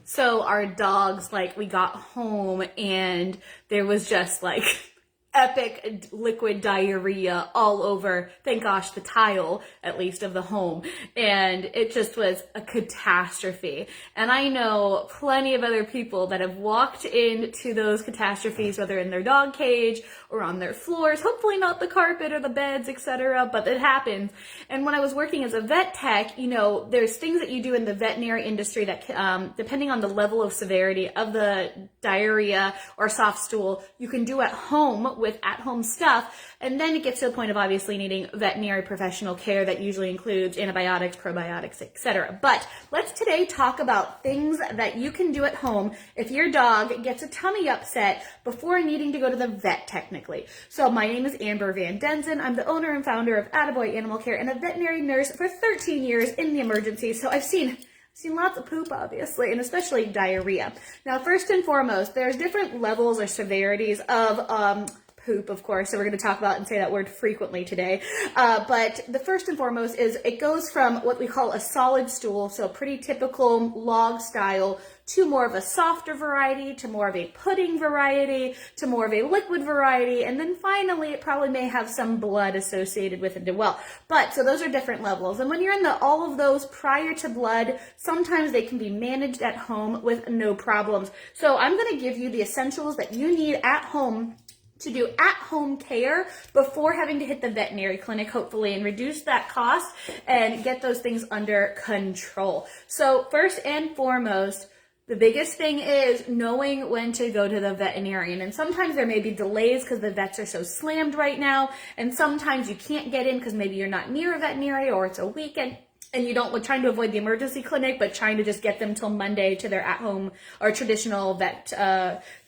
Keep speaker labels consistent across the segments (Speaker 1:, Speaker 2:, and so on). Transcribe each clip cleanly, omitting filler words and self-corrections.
Speaker 1: So our dogs, like, we got home and there was just like epic liquid diarrhea all over, thank gosh, the tile, at least, of the home. And it just was a catastrophe. And I know plenty of other people that have walked into those catastrophes, whether in their dog cage or on their floors, hopefully not the carpet or the beds, etc., but it happens. And when I was working as a vet tech, you know, there's things that you do in the veterinary industry that, depending on the level of severity of the diarrhea or soft stool, you can do at home with at-home stuff, and then it gets to the point of obviously needing veterinary professional care that usually includes antibiotics, probiotics, etc. But let's today talk about things that you can do at home if your dog gets a tummy upset before needing to go to the vet technically. So my name is Amber Van Denzen. I'm the owner and founder of Attaboy Animal Care and a veterinary nurse for 13 years in the emergency. So I've seen lots of poop, obviously, and especially diarrhea. Now, first and foremost, there's different levels or severities of poop, of course, so we're going to talk about and say that word frequently today. But the first and foremost is it goes from what we call a solid stool, so pretty typical log style, to more of a softer variety, to more of a pudding variety, to more of a liquid variety, and then finally it probably may have some blood associated with it as well. But so those are different levels. And when you're in all of those prior to blood, sometimes they can be managed at home with no problems. So I'm going to give you the essentials that you need at home to do at-home care before having to hit the veterinary clinic, hopefully, and reduce that cost and get those things under control. So first and foremost, the biggest thing is knowing when to go to the veterinarian. And sometimes there may be delays because the vets are so slammed right now. And sometimes you can't get in because maybe you're not near a veterinary or it's a weekend. And you don't, we're trying to avoid the emergency clinic, but trying to just get them till Monday to their at-home or traditional vet,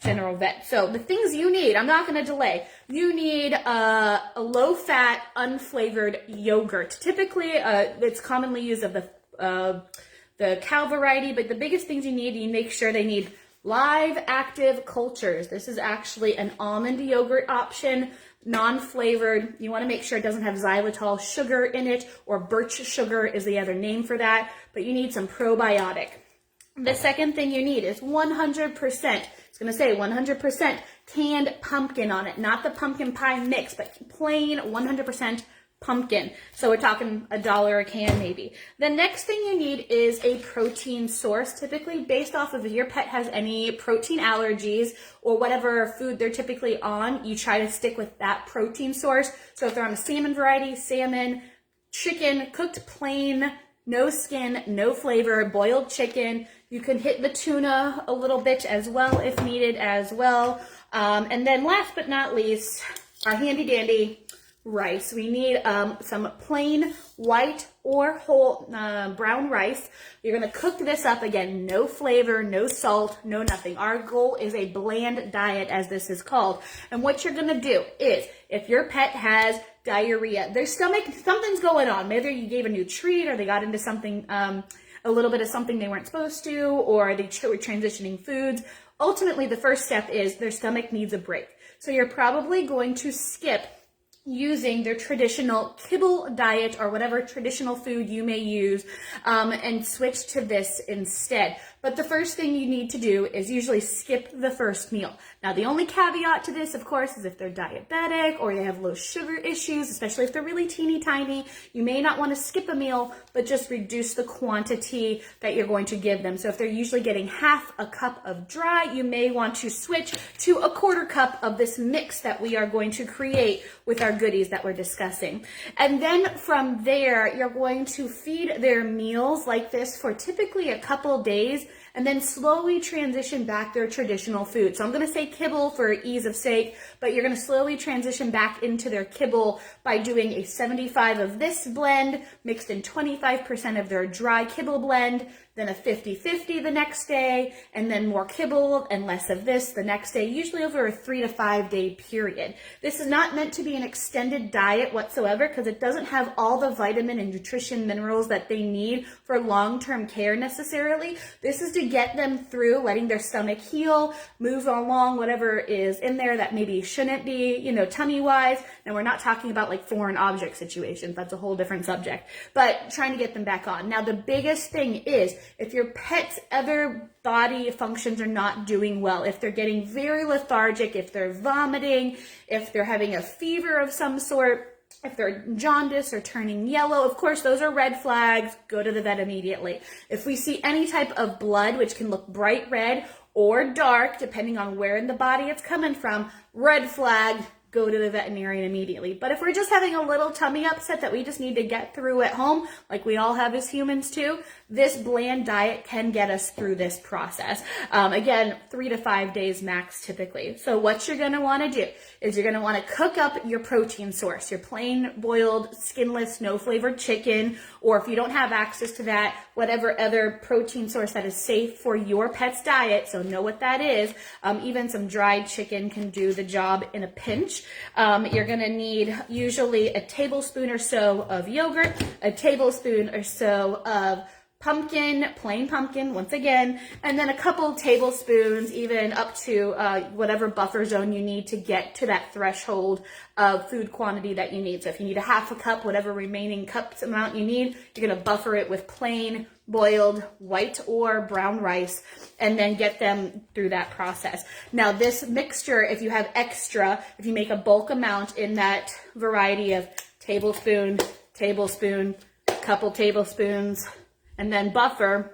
Speaker 1: general vet. So the things you need, I'm not going to delay. You need a low-fat, unflavored yogurt. Typically, it's commonly used of the cow variety, but the biggest things you make sure they need live active cultures. This is actually an almond yogurt option, non-flavored. You want to make sure it doesn't have xylitol sugar in it, or birch sugar is the other name for that, but you need some probiotic. The second thing you need is 100%, it's going to say 100% canned pumpkin on it, not the pumpkin pie mix, but plain 100% pumpkin. So we're talking $1 a can maybe. The next thing you need is a protein source, typically based off of if your pet has any protein allergies or whatever food they're typically on, you try to stick with that protein source. So if they're on a salmon variety, salmon, chicken, cooked plain, no skin, no flavor, boiled chicken. You can hit the tuna a little bit as well if needed as well. And then last but not least, our handy dandy rice. We need some plain white or whole brown rice. You're going to cook this up again, no flavor, no salt, no nothing. Our goal is a bland diet, as this is called. And what you're going to do is, if your pet has diarrhea, their stomach, something's going on. Maybe you gave a new treat, or they got into something, a little bit of something they weren't supposed to, or they were transitioning foods. Ultimately, the first step is their stomach needs a break. So you're probably going to skip using their traditional kibble diet or whatever traditional food you may use, and switch to this instead. But the first thing you need to do is usually skip the first meal. Now, the only caveat to this, of course, is if they're diabetic or they have low sugar issues, especially if they're really teeny tiny, you may not want to skip a meal, but just reduce the quantity that you're going to give them. So if they're usually getting half a cup of dry, you may want to switch to a quarter cup of this mix that we are going to create with our goodies that we're discussing. And then from there, you're going to feed their meals like this for typically a couple days, and then slowly transition back their traditional food. So I'm going to say kibble for ease of sake, but you're going to slowly transition back into their kibble by doing a 75 of this blend mixed in 25% of their dry kibble blend, then a 50-50 the next day, and then more kibble and less of this the next day, usually over a 3 to 5 day period. This is not meant to be an extended diet whatsoever because it doesn't have all the vitamin and nutrition minerals that they need for long-term care necessarily. This is to get them through letting their stomach heal, move along whatever is in there that maybe shouldn't be, tummy-wise. And we're not talking about like foreign object situations. That's a whole different subject. But trying to get them back on. Now, the biggest thing is If your pet's other body functions are not doing well, if they're getting very lethargic, if they're vomiting, if they're having a fever of some sort, if they're jaundiced or turning yellow, of course, those are red flags. Go to the vet immediately. If we see any type of blood, which can look bright red or dark, depending on where in the body it's coming from, red flag, go to the veterinarian immediately. But if we're just having a little tummy upset that we just need to get through at home, like we all have as humans too, this bland diet can get us through this process. Again, 3 to 5 days max typically. So what you're gonna wanna do is you're gonna wanna cook up your protein source, your plain boiled, skinless, no flavored chicken, or if you don't have access to that, whatever other protein source that is safe for your pet's diet, so know what that is. Even some dried chicken can do the job in a pinch. You're gonna need usually a tablespoon or so of yogurt, a tablespoon or so of pumpkin, plain pumpkin, once again, and then a couple tablespoons, even up to whatever buffer zone you need to get to that threshold of food quantity that you need. So if you need a half a cup, whatever remaining cups amount you need, you're gonna buffer it with plain boiled white or brown rice, and then get them through that process. Now this mixture, if you have extra, if you make a bulk amount in that variety of tablespoon, tablespoon, couple tablespoons, and then buffer,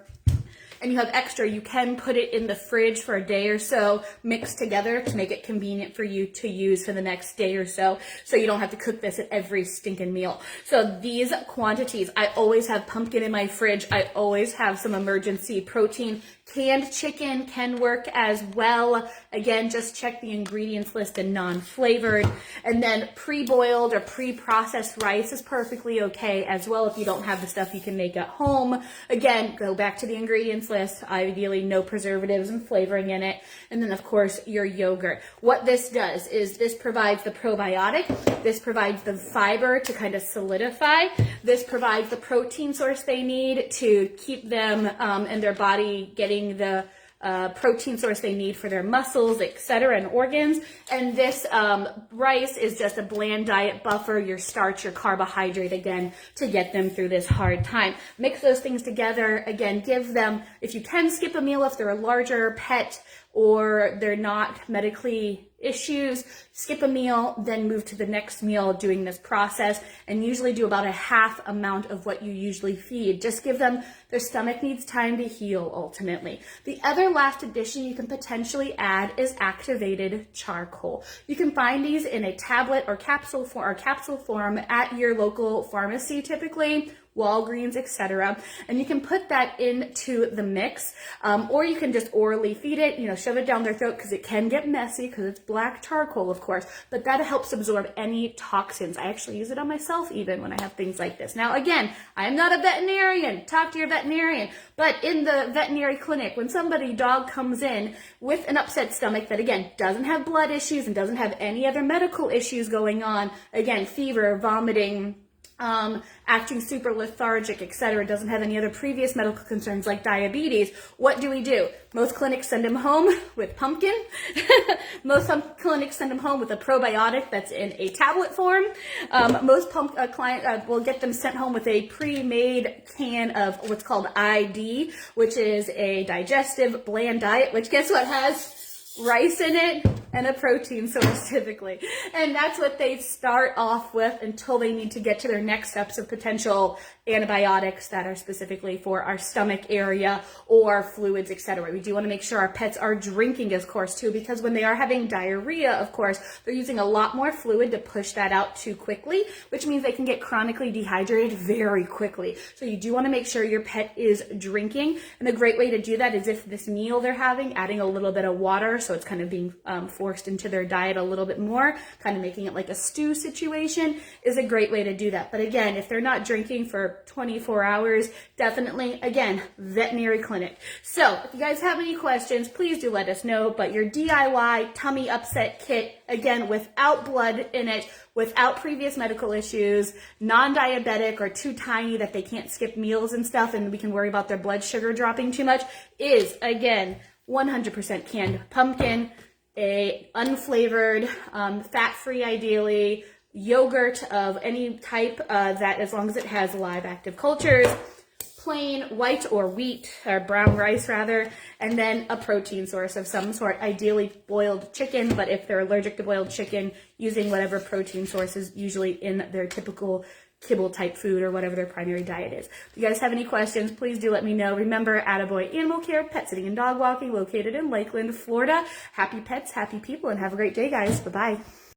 Speaker 1: and you have extra, you can put it in the fridge for a day or so, mixed together to make it convenient for you to use for the next day or so you don't have to cook this at every stinking meal. So these quantities, I always have pumpkin in my fridge. I always have some emergency protein. Canned chicken can work as well. Again, just check the ingredients list and non-flavored. And then pre-boiled or pre-processed rice is perfectly okay as well if you don't have the stuff you can make at home. Again, go back to the ingredients list. Ideally, no preservatives and flavoring in it. And then, of course, your yogurt. What this does is this provides the probiotic. This provides the fiber to kind of solidify. This provides the protein source they need to keep them and their body getting the protein source they need for their muscles, etc., and organs. And this rice is just a bland diet buffer, your starch, your carbohydrate, again, to get them through this hard time. Mix those things together. Again, give them, if you can skip a meal if they're a larger pet or they're not medically issues, skip a meal, then move to the next meal doing this process, and usually do about a half amount of what you usually feed. Just give them, their stomach needs time to heal ultimately. The other last addition you can potentially add is activated charcoal. You can find these in a tablet or capsule form at your local pharmacy typically, Walgreens, etc. And you can put that into the mix, or you can just orally feed it, shove it down their throat, because it can get messy because it's black charcoal, of course, but that helps absorb any toxins. I actually use it on myself even when I have things like this. Now, again, I'm not a veterinarian. Talk to your veterinarian. But in the veterinary clinic, when dog comes in with an upset stomach that, again, doesn't have blood issues and doesn't have any other medical issues going on, again, fever, vomiting, acting super lethargic, etc., doesn't have any other previous medical concerns like diabetes, what do? Most clinics send them home with pumpkin. Most clinics send them home with a probiotic that's in a tablet form. Most clients will get them sent home with a pre-made can of what's called ID, which is a digestive bland diet, which guess what has rice in it and a protein source typically. And that's what they start off with until they need to get to their next steps of potential antibiotics that are specifically for our stomach area or fluids, etc. We do want to make sure our pets are drinking, of course, too, because when they are having diarrhea, of course, they're using a lot more fluid to push that out too quickly, which means they can get chronically dehydrated very quickly. So you do want to make sure your pet is drinking. And a great way to do that is if this meal they're having, adding a little bit of water, so it's kind of being forced into their diet a little bit more, kind of making it like a stew situation, is a great way to do that. But again, if they're not drinking for 24 hours, definitely, again, veterinary clinic. So if you guys have any questions, please do let us know. But your DIY tummy upset kit, again, without blood in it, without previous medical issues, non-diabetic or too tiny that they can't skip meals and stuff and we can worry about their blood sugar dropping too much, is, again, 100% canned pumpkin, a unflavored, fat-free ideally, yogurt of any type that as long as it has live active cultures, plain white or wheat, or brown rice rather, and then a protein source of some sort, ideally boiled chicken, but if they're allergic to boiled chicken, using whatever protein source is usually in their typical kibble type food or whatever their primary diet is. If you guys have any questions, please do let me know. Remember, Attaboy Animal Care, pet sitting and dog walking, located in Lakeland, Florida. Happy pets, happy people, and have a great day, guys. Bye-bye.